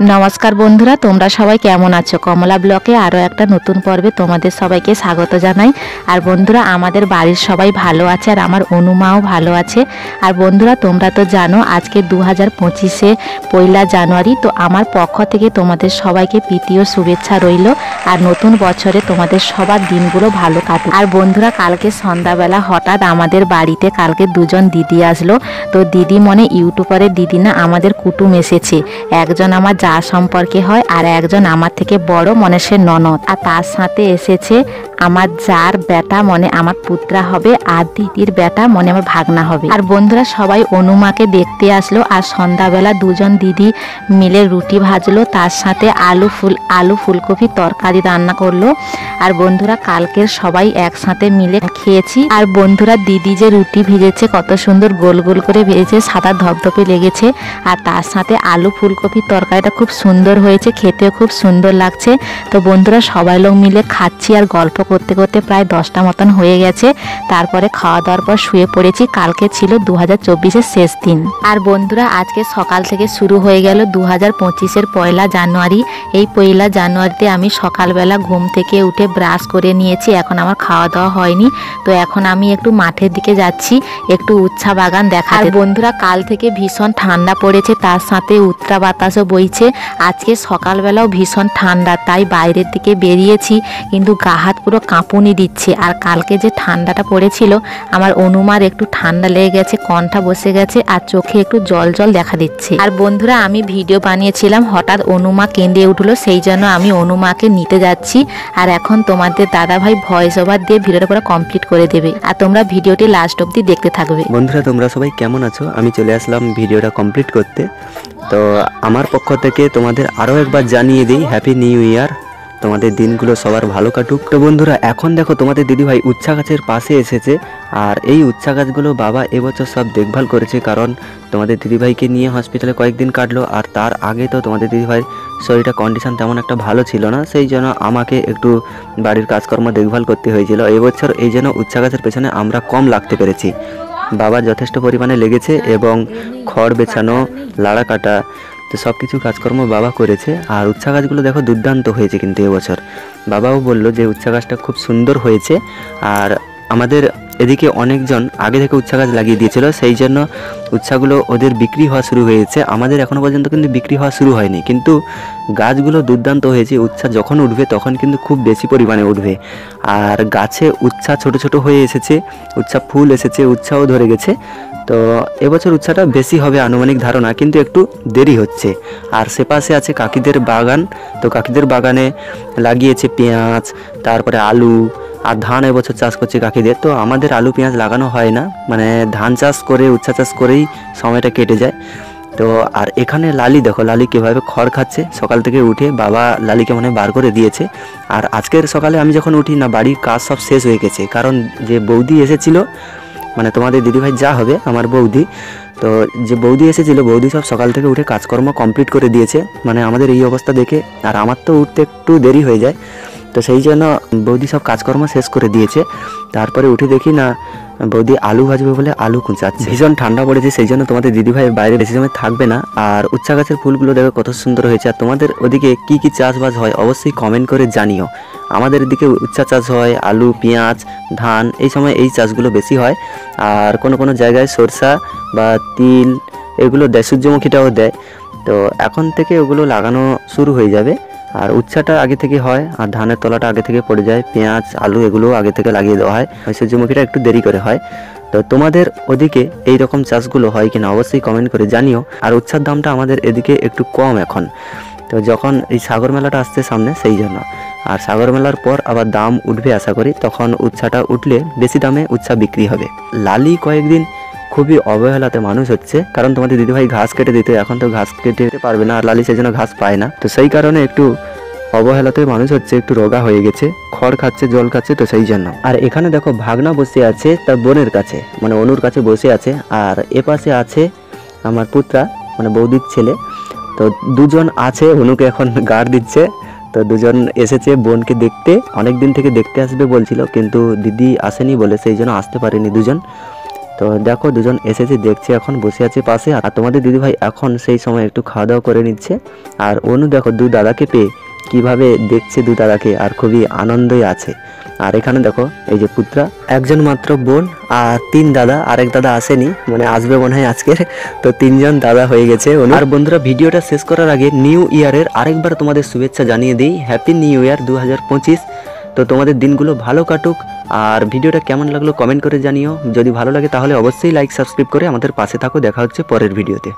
নমস্কার বন্ধুরা, তোমরা সবাই কেমন আছো? কমলা ব্লকে আরও একটা নতুন পর্বে তোমাদের সবাইকে স্বাগত জানাই। আর বন্ধুরা, আমাদের বাড়ির সবাই ভালো আছে আর আমার অনুমাও ভালো আছে। আর বন্ধুরা, তোমরা তো জানো আজকে 2025-এ 1 জানুয়ারি। তো আমার পক্ষ থেকে তোমাদের সবাইকে প্রীতি ও শুভেচ্ছা রইল। আর নতুন বছরে তোমাদের সবার দিনগুলো ভালো কাটুক। আর বন্ধুরা, কালকে সন্ধ্যাবেলা হঠাৎ আমাদের বাড়িতে কালকে দুজন দিদি আসলো। তো দিদি মনে ইউটিউবারের দিদি না, আমাদের কুটুম এসেছে। একজন আমার যা সম্পর্কে হয় আর একজন আমার থেকে বড়, মনে সে ননদ। আর তার সাথে এসেছে আমার যার বেটা, মনে আমার পুত্রা হবে, আর দিদির বেটা মনে আমার ভাগনা হবে। আর বন্ধুরা, সবাই অনুমাকে দেখতে আসলো। আর সন্ধ্যাবেলা দুজন দিদি মিলে রুটি ভাজলো, তার সাথে আলু ফুলকপি তরকারি রান্না করলো। আর বন্ধুরা, কালকের সবাই একসাথে মিলে খেয়েছি। আর বন্ধুরা, দিদি যে রুটি ভেজেছে কত সুন্দর গোল গোল করে ভেজেছে, সাদা ধপধপে লেগেছে। আর তার সাথে আলু ফুলকপির তরকারিটা খুব সুন্দর হয়েছে, খেতেও খুব সুন্দর লাগছে। তো বন্ধুরা, সবাই লোক মিলে খাচ্ছি আর গল্প করতে করতে প্রায় 10টা মতন হয়ে গেছে। তারপরে খাওয়া দাওয়ার পর শুয়ে পড়েছি। কালকে ছিল 2024-এর শেষ দিন। আর বন্ধুরা, আজকে সকাল থেকে শুরু হয়ে গেল 2025-এর 1 জানুয়ারি। এই 1 জানুয়ারিতে আমি সকালবেলা ঘুম থেকে উঠে ব্রাশ করে নিয়েছি। এখন আমার খাওয়া দাওয়া হয়নি। তো এখন আমি একটু মাঠের দিকে যাচ্ছি, একটু উচ্ছা বাগান দেখা। আর বন্ধুরা, কাল থেকে ভীষণ ঠান্ডা পড়েছে, তার সাথে উত্তরা বাতাসও বইছে। আজকে সকালবেলাও ভীষণ ঠান্ডা, তাই বাইরের দিকে বেরিয়েছি, কিন্তু গা হাত পুরো কাঁপুনি দিচ্ছে। আর কালকে যে ঠান্ডাটা পড়েছিল, আমার অনুমার একটু ঠান্ডা লেগে গেছে, কণ্ঠা বসে গেছে আর চোখে একটু জল জল দেখা দিচ্ছে। আর বন্ধুরা, আমি ভিডিও বানিয়েছিলাম, হঠাৎ অনুমা কেঁদে উঠলো, সেই জন্য আমি অনুমাকে নিতে যাচ্ছি। আর এখন তোমাদের দাদাভাই ভয়েস ওভার দিয়ে ভিডিওটা পুরো কমপ্লিট করে দেবে। আর তোমরা ভিডিওটি লাস্ট অবধি দেখতে থাকবে। বন্ধুরা, তোমরা সবাই কেমন আছো? আমি চলে আসলাম ভিডিওটা কমপ্লিট করতে। তো আমার পক্ষ থেকে তোমাদের আরও একবার জানিয়ে দিই, হ্যাপি নিউ ইয়ার। তোমাদের দিনগুলো সবার ভালো কাটুক। তো বন্ধুরা, এখন দেখো তোমাদের দিদিভাই উচ্ছা গাছের পাশে এসেছে। আর এই উচ্ছা গাছগুলো বাবা এবছর সব দেখভাল করেছে, কারণ তোমাদের দিদিভাইকে নিয়ে হসপিটালে কয়েকদিন কাটলো। আর তার আগে তো তোমাদের দিদিভাইয়ের শরীরটা কন্ডিশন তেমন একটা ভালো ছিল না, সেই জন্য আমাকে একটু বাড়ির কাজকর্ম দেখভাল করতে হয়েছিল। এবছর এই জন্য উচ্ছা গাছের পেছনে আমরা কম লাগতে পেরেছি। বাবা যথেষ্ট পরিমাণে লেগেছে এবং খড় বেছানো, লাড়া কাটা, তো সব কিছু কাজকর্ম বাবা করেছে। আর উচ্ছা গাছগুলো দেখো দুর্দান্ত হয়েছে কিন্তু এবছর। বাবাও বলল যে উচ্ছা গাছটা খুব সুন্দর হয়েছে। আর আমাদের এদিকে অনেকজন আগে থেকে উচ্ছা গাছ লাগিয়ে দিয়েছিল, সেই জন্য উচ্ছাগুলো ওদের বিক্রি হওয়া শুরু হয়েছে। আমাদের এখনও পর্যন্ত কিন্তু বিক্রি হওয়া শুরু হয়নি, কিন্তু গাছগুলো দুর্দান্ত হয়েছে। উচ্ছা যখন উঠবে তখন কিন্তু খুব বেশি পরিমাণে উঠবে। আর গাছে উচ্ছা ছোট ছোট হয়ে এসেছে, উচ্ছা ফুল এসেছে, উচ্ছাও ধরে গেছে। তো এবছর উচ্ছাটা বেশি হবে আনুমানিক ধারণা, কিন্তু একটু দেরি হচ্ছে। আর সে পাশে আছে কাকিদের বাগান। তো কাকিদের বাগানে লাগিয়েছে পেঁয়াজ, তারপরে আলু আর ধান এবছর চাষ করছে কাকিদের। তো আমাদের আলু পেঁয়াজ লাগানো হয় না, মানে ধান চাষ করে উচ্ছা চাষ করেই সময়টা কেটে যায়। তো আর এখানে লালি দেখো, লালি কীভাবে খড় খাচ্ছে। সকাল থেকে উঠে বাবা লালিকে মনে বার করে দিয়েছে। আর আজকের সকালে আমি যখন উঠি না, বাড়ির কাজ সব শেষ হয়ে গেছে, কারণ যে বৌদি এসেছিল, মানে তোমাদের দিদিভাই যা হবে আমার বৌদি, তো যে বৌদি এসেছিল, বৌদি সব সকাল থেকে উঠে কাজকর্ম কমপ্লিট করে দিয়েছে, মানে আমাদের এই অবস্থা দেখে। আর আমার তো উঠতে একটু দেরি হয়ে যায়, তো সেই জন্য বৌদি সব কাজকর্ম শেষ করে দিয়েছে। তারপরে উঠে দেখি না, বৌদি আলু ভাজবে বলে আলু কুচাচ্ছে। ভীষণ ঠান্ডা পড়েছে, সেই জন্য তোমাদের দিদিভাই বাইরে বেশি সময় থাকবে না। আর উচ্ছা গাছের ফুলগুলো দেখো কত সুন্দর হয়েছে। আর তোমাদের ওদিকে কি কি চাষবাস হয় অবশ্যই কমেন্ট করে জানিও। আমাদের এদিকে উচ্ছা চাষ হয়, আলু, পেঁয়াজ, ধান, এই সময় এই চাষগুলো বেশি হয়। আর কোনো কোনো জায়গায় সরষা বা তিল এগুলো দেয়, সূর্যমুখীটাও দেয়। তো এখন থেকে ওগুলো লাগানো শুরু হয়ে যাবে। আর উচ্ছাটা আগে থেকে হয়, আর ধানের তলাটা আগে থেকে পড়ে যায়, পেঁয়াজ আলু এগুলো আগে থেকে লাগিয়ে দেওয়া হয়, সূর্যমুখীটা একটু দেরি করে হয়। তো তোমাদের ওদিকে এই রকম চাষগুলো হয় কিনা অবশ্যই কমেন্ট করে জানিও। আর উচ্ছার দামটা আমাদের এদিকে একটু কম এখন, তো যখন এই সাগর মেলাটা আসছে সামনে, সেই জন্য। আর সাগর মেলার পর আবার দাম উঠবে আশা করি, তখন উচ্ছাটা উঠলে বেশি দামে উচ্ছা বিক্রি হবে। লালি কয়েকদিন খুবই অবহেলাতে মানুষ হচ্ছে, কারণ তোমাদের দিদিভাই ঘাস কেটে দিতে, এখন তো ঘাস কেটে পারবে না, আর লালি সেই জন্য ঘাস পায় না। তো সেই কারণে একটু অবহেলাতে মানুষ হচ্ছে, একটু রোগা হয়ে গেছে, খড় খাচ্ছে, জল খাচ্ছে, তো সেই জন্য। আর এখানে দেখো ভাগনা বসে আছে তার বোনের কাছে, মানে অনুর কাছে বসে আছে। আর এপাশে আছে আমার পুত্রা, মানে বৌদির ছেলে। তো দুজন আছে, অনুকে এখন গাড় দিচ্ছে। তো দুজন এসেছে বোনকে দেখতে, অনেক দিন থেকে দেখতে আসবে বলছিল, কিন্তু দিদি আসেনি বলে সেই জন্য আসতে পারেনি দুজন। তো দেখো দুজন এসেছে, দেখছে, এখন বসে আছে পাশে। আর তোমাদের দিদিভাই এখন সেই সময় একটু খাওয়া দাওয়া করে নিচ্ছে। আর অনু দেখো দু দাদাকে পেয়ে কিভাবে দেখছে দু দাদাকে, আর খুবই আনন্দই আছে। আর এখানে দেখো এই যে পুত্রা, একজন মাত্র বোন আর 3 দাদা, আরেক দাদা আসেনি, মানে আসবে মনে হয় আজকের। তো 3 জন দাদা হয়ে গেছে। আর বন্ধুরা ভিডিওটা শেষ করার আগে নিউ ইয়ারের আরেকবার তোমাদের শুভেচ্ছা জানিয়ে দিই, হ্যাপি নিউ ইয়ার 2025। তো তোমাদের দিনগুলো ভালো কাটুক। আর ভিডিওটা কেমন লাগলো কমেন্ট করে জানিও। যদি ভালো লাগে তাহলে অবশ্যই লাইক সাবস্ক্রাইব করে আমাদের পাশে থাকো। দেখা হচ্ছে পরের ভিডিওতে।